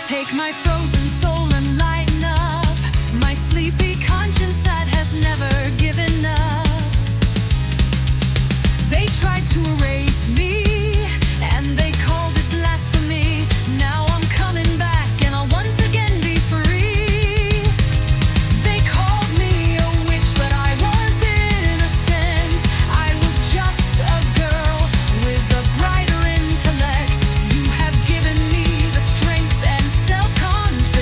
Take my frozen soul and lighten up my sleepy conscience that has never given up. They tried to erase me, and they called it blasphemy. Now I'm coming back, and I'll once again be free. They called me a witch, but I was innocent. I was just a girl with a brighter intellect. You have given me the strength and self-confidence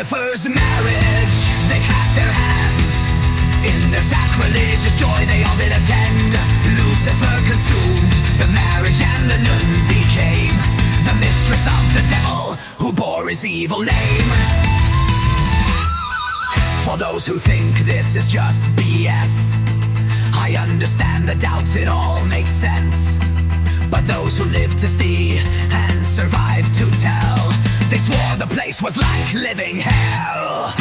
Lucifer's marriage, they clapped their hands. In their sacrilegious joy they all did attend. Lucifer consumed the marriage and the nun became the mistress of the devil who bore his evil name. For those who think this is just BS, I understand the doubts, it all makes sense. But those who live to see and survive to tell, they swore the place was like living hell.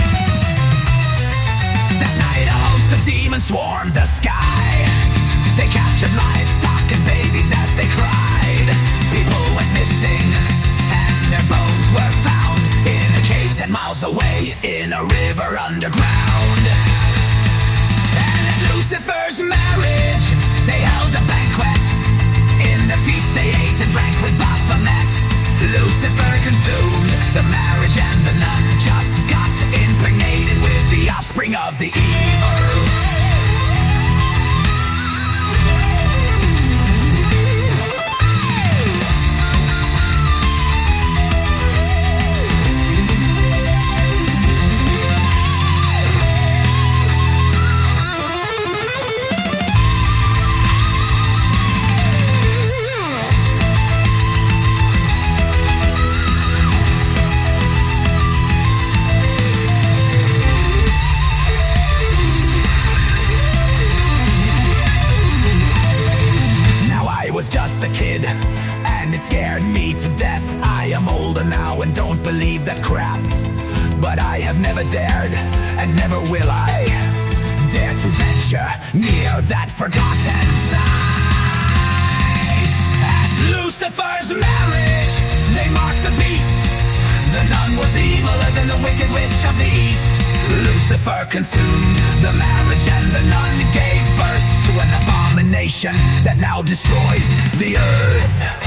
That night a host of demons swarmed the sky. They captured livestock and babies as they cried. People went missing and their bones were found in a cave 10 miles away in a river underground. And at Lucifer's marriage they held a banquet. In the feast they ate and drank with Baphomet. Lucifer consumed the marriage and the nun just got impregnated with the offspring of the evil. Just a kid, and it scared me to death. I am older now and don't believe that crap, but I have never dared, and never will I dare to venture near that forgotten site. At Lucifer's marriage they marked the beast. The nun was eviler than the wicked witch of the east. Lucifer consumed the marriage and the nun gave birth to an abomination that now destroys the earth.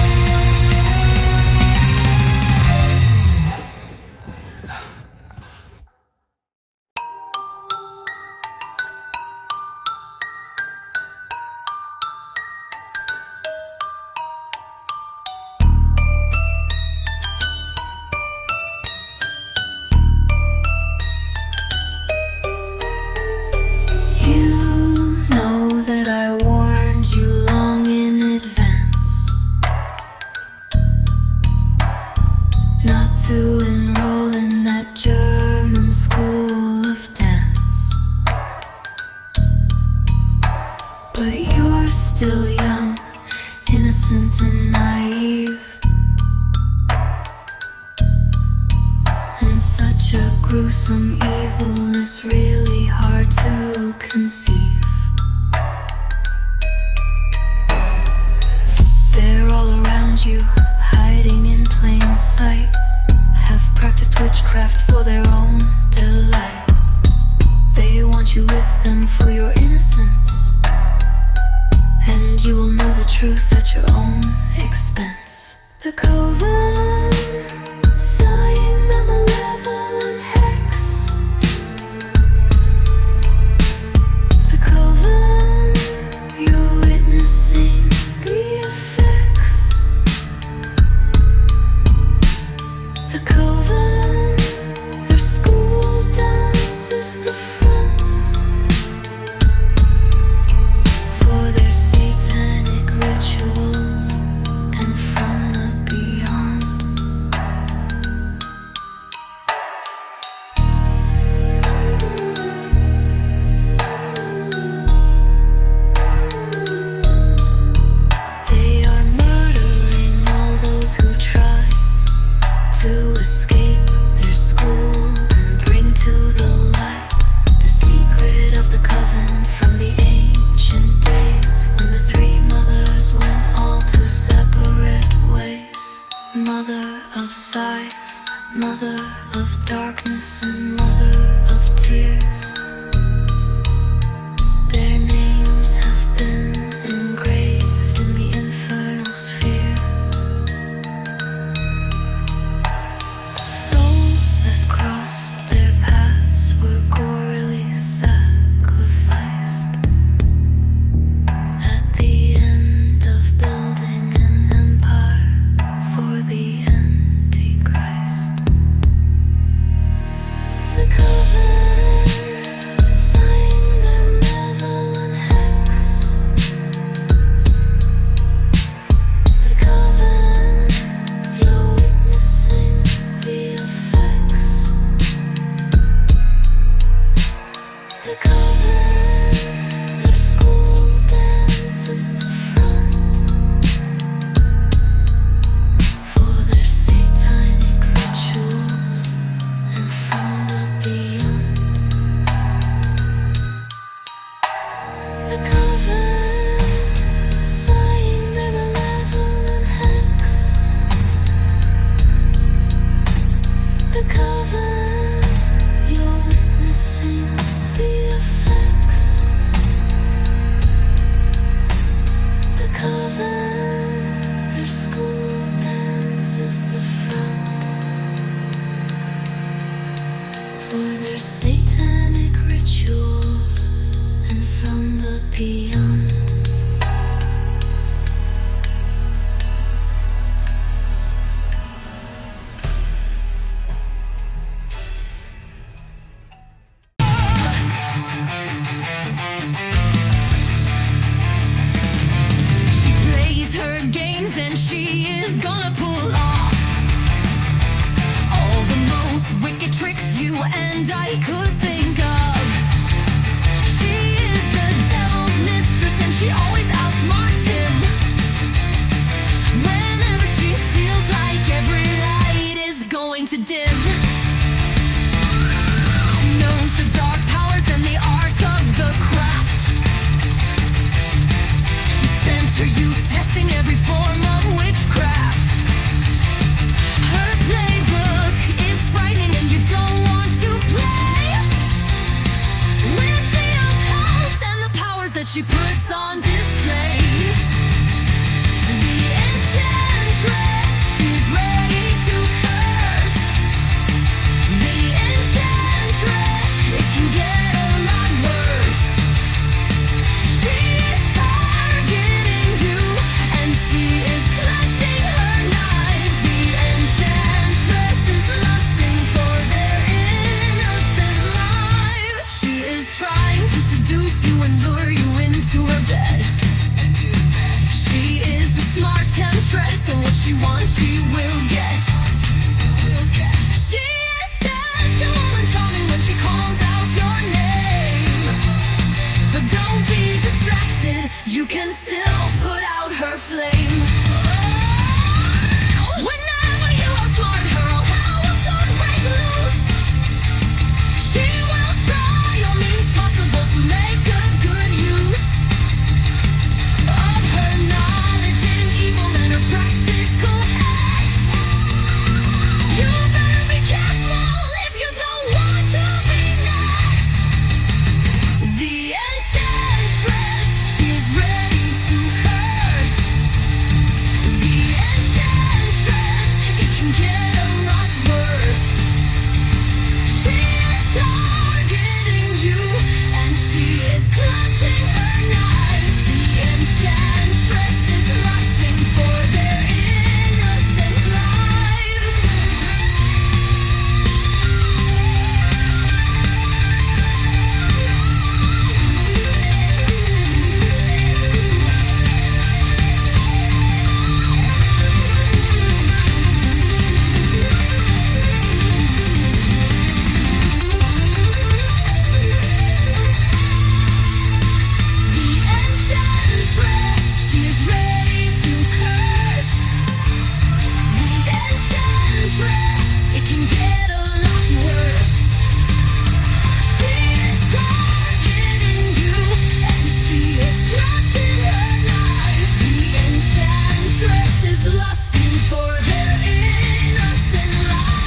To enroll in that German school of dance, but you're still young, innocent and naive, and such a gruesome evil is really hard to conceive. They're all around you, hiding in plain sight, practiced witchcraft for their own delight. They want you with them for your innocence, and you will know the truth at your own expense. The coven, sighing the malevolent hex. The coven, you're witnessing the effects. The coven, their school dance is the front for their satanic rituals and from the beyond. They are murdering all those who try to escape their school and bring to the light the secret of the coven from the ancient days when the three mothers went all to separate ways. Mother of sighs, mother of darkness, and mother of tears. Their names have been engraved in the infernal sphere. Souls that crossed their paths were gorily sacrificed at the end of building an empire. For the Antichrist. beyond. She plays her games and she is gonna pull off all the most wicked tricks you and I could think of. She is the devil's mistress and she always outsmarts him. Whenever she feels like every light is going to dim, she knows the dark powers and the art of the craft. She spent her youth testing every form of witchcraft. Her playbook is frightening and you don't want to play with the occult and the powers that she puts on display. The enchantress, she's ready to curse. The enchantress, it can get a lot worse. She is targeting you and she is clutching her knives. The enchantress is lusting for their innocent lives. She is trying to seduce you and lure you into her bed. She is a smart temptress and what she wants she will get. She is sensual and charming when she calls out your name. But don't be distracted, you can still put out her flame. Whenever you outsmart her, all hell will soon break loose. She will try all means possible to make a good use of her knowledge in evil and her practical hacks. You better be careful if you don't want to be next. The enchantress, she's ready to curse. The enchantress, it can get a lot worse. She is targeting you and she is clutching her knives. The enchantress is lusting for their innocent lives. The enchantress, she is ready to curse. The enchantress, it can get a lot worse. She is targeting you and she is clutching her knives. The enchantress is lusting for their innocent lives.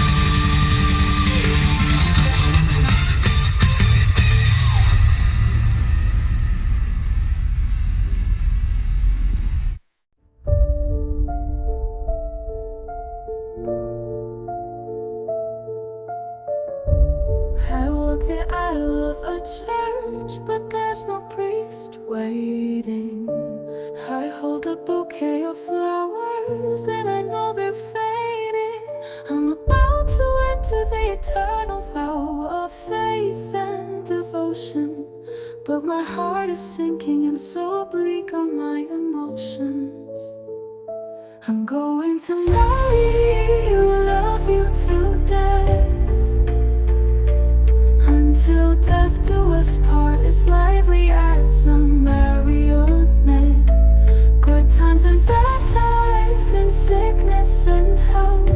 I walk the aisle of a church, but there's no priest waiting. I hold a bouquet of flowers, and I know they're fading. I'm about to enter the eternal vow of faith and devotion, but my heart is sinking and so bleak are my emotions. I'm going to marry you, love you to death. Until death do us part, as lively as a marionette. Good times and bad times, and sickness and health.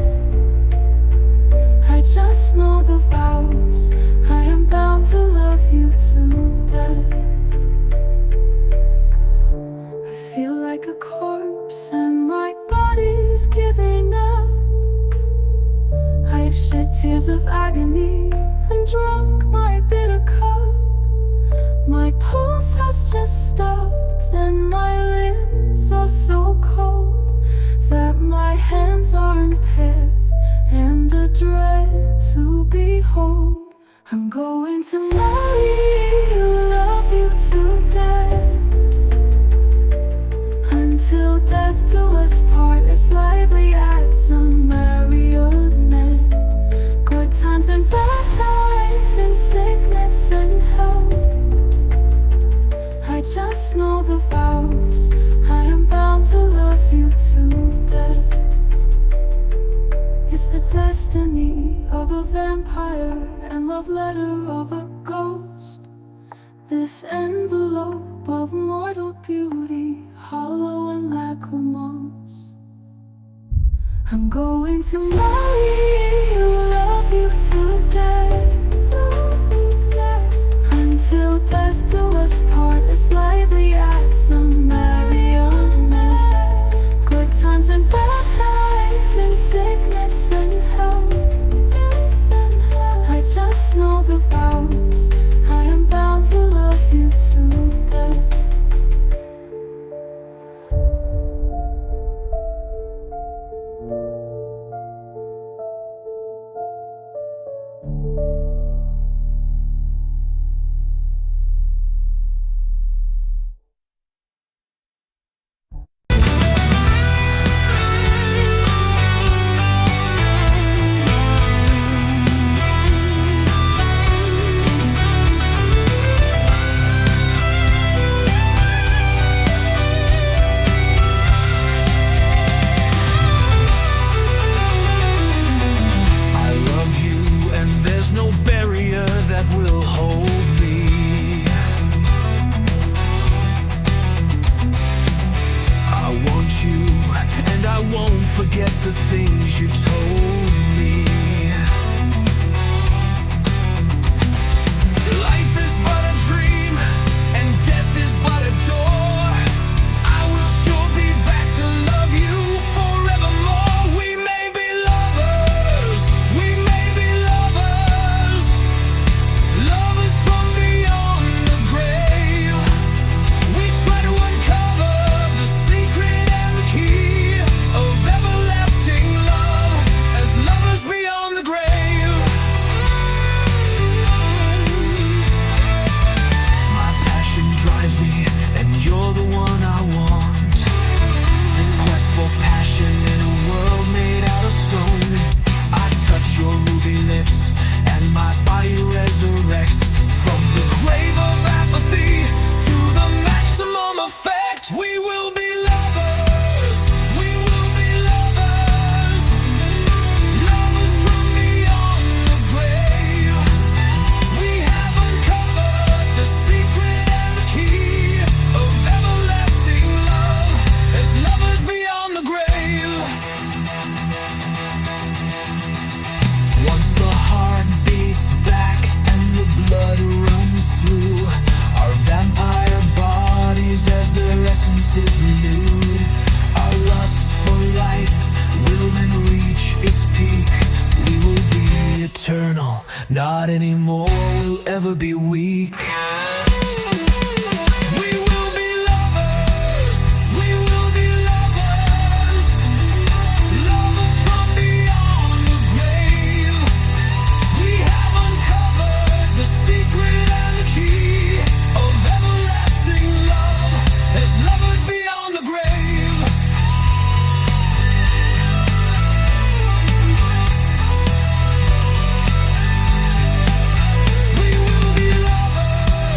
I just know the vows, I am bound to love you to death. I feel like a corpse and my body's giving up. I've shed tears of agony and drunk my bitter cup. My pulse has just stopped and my limbs are so cold that my hands are impaired and a dread to behold. I'm going to marry you, love you to death. a vampire and love letter of a ghost. This envelope of mortal beauty, hollow and lachrymose. I'm going to marry you, love you today, until death do us part, as lively as a marionette. Good times and bad times, in sickness and health. I just know the vows, I am bound to love you today. No barrier that will hold me. I want you, and I won't forget the things you told me. Life is but a dream, and death is but a door. I will sure be back to love you forevermore. We may be lovers, we may be lovers, lovers from beyond the grave. We try to uncover the secret and the key of everlasting love, as lovers beyond the grave. My passion drives me, and you're the one I want. This quest for passion in a world made out of stone. I touch your ruby lips, and my body resurrects from the grave of apathy to the maximum effect. We will be lovers, we will be lovers, lovers from beyond the grave. We have uncovered the secret and the key of everlasting love, as lovers beyond the grave. Once the heart beats back and the blood runs through our vampire bodies as their essence is renewed, our lust for life will then reach its peak. We will be eternal, not anymore will ever be weak. We will be lovers, we will be lovers, lovers from beyond the grave. We have uncovered the secret and the key of everlasting love, as lovers beyond the grave. We will be lovers.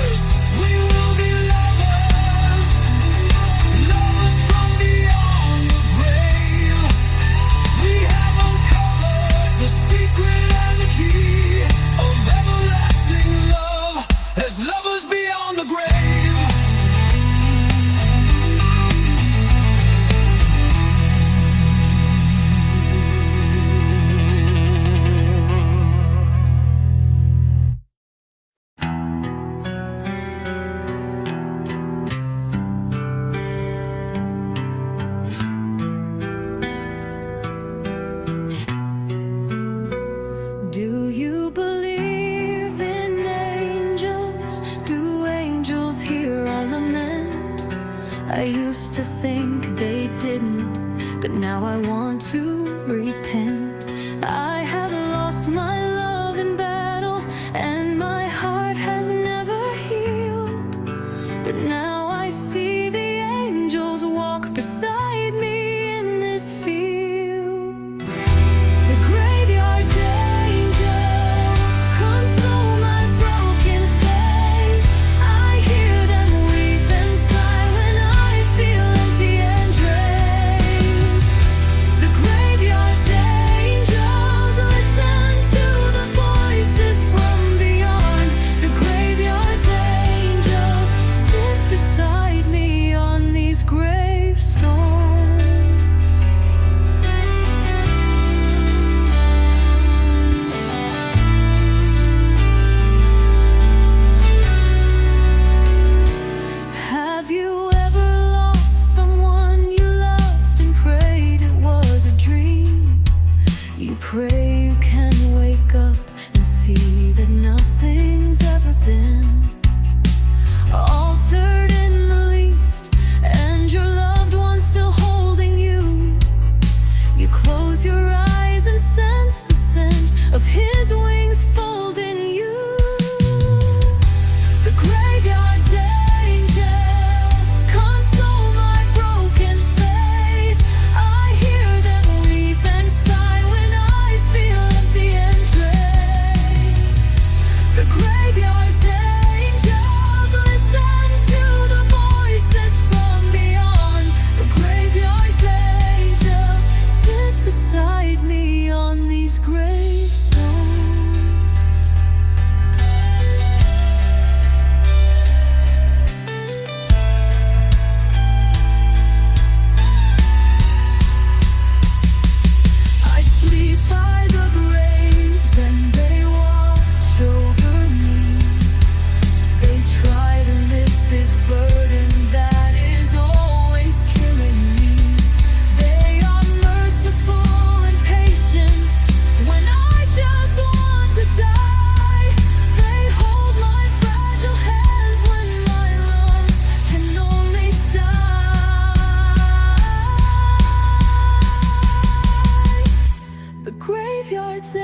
pray you can wake up and see that nothing's ever been altered in the least, and your loved one's still holding you. You close your eyes and sense the scent of his wings folding you. The graveyard's angels console my broken faith. I hear them weep and sigh when I feel empty and drained. The graveyard's angels listen to the voices from beyond. The graveyard's angels sit beside me on these gravestones. I sleep by the graves and they watch over me. They try to lift this burden that is always killing me. They are merciful and patient when I just want to die. They hold my fragile hands when my lungs can only sigh. The graveyard's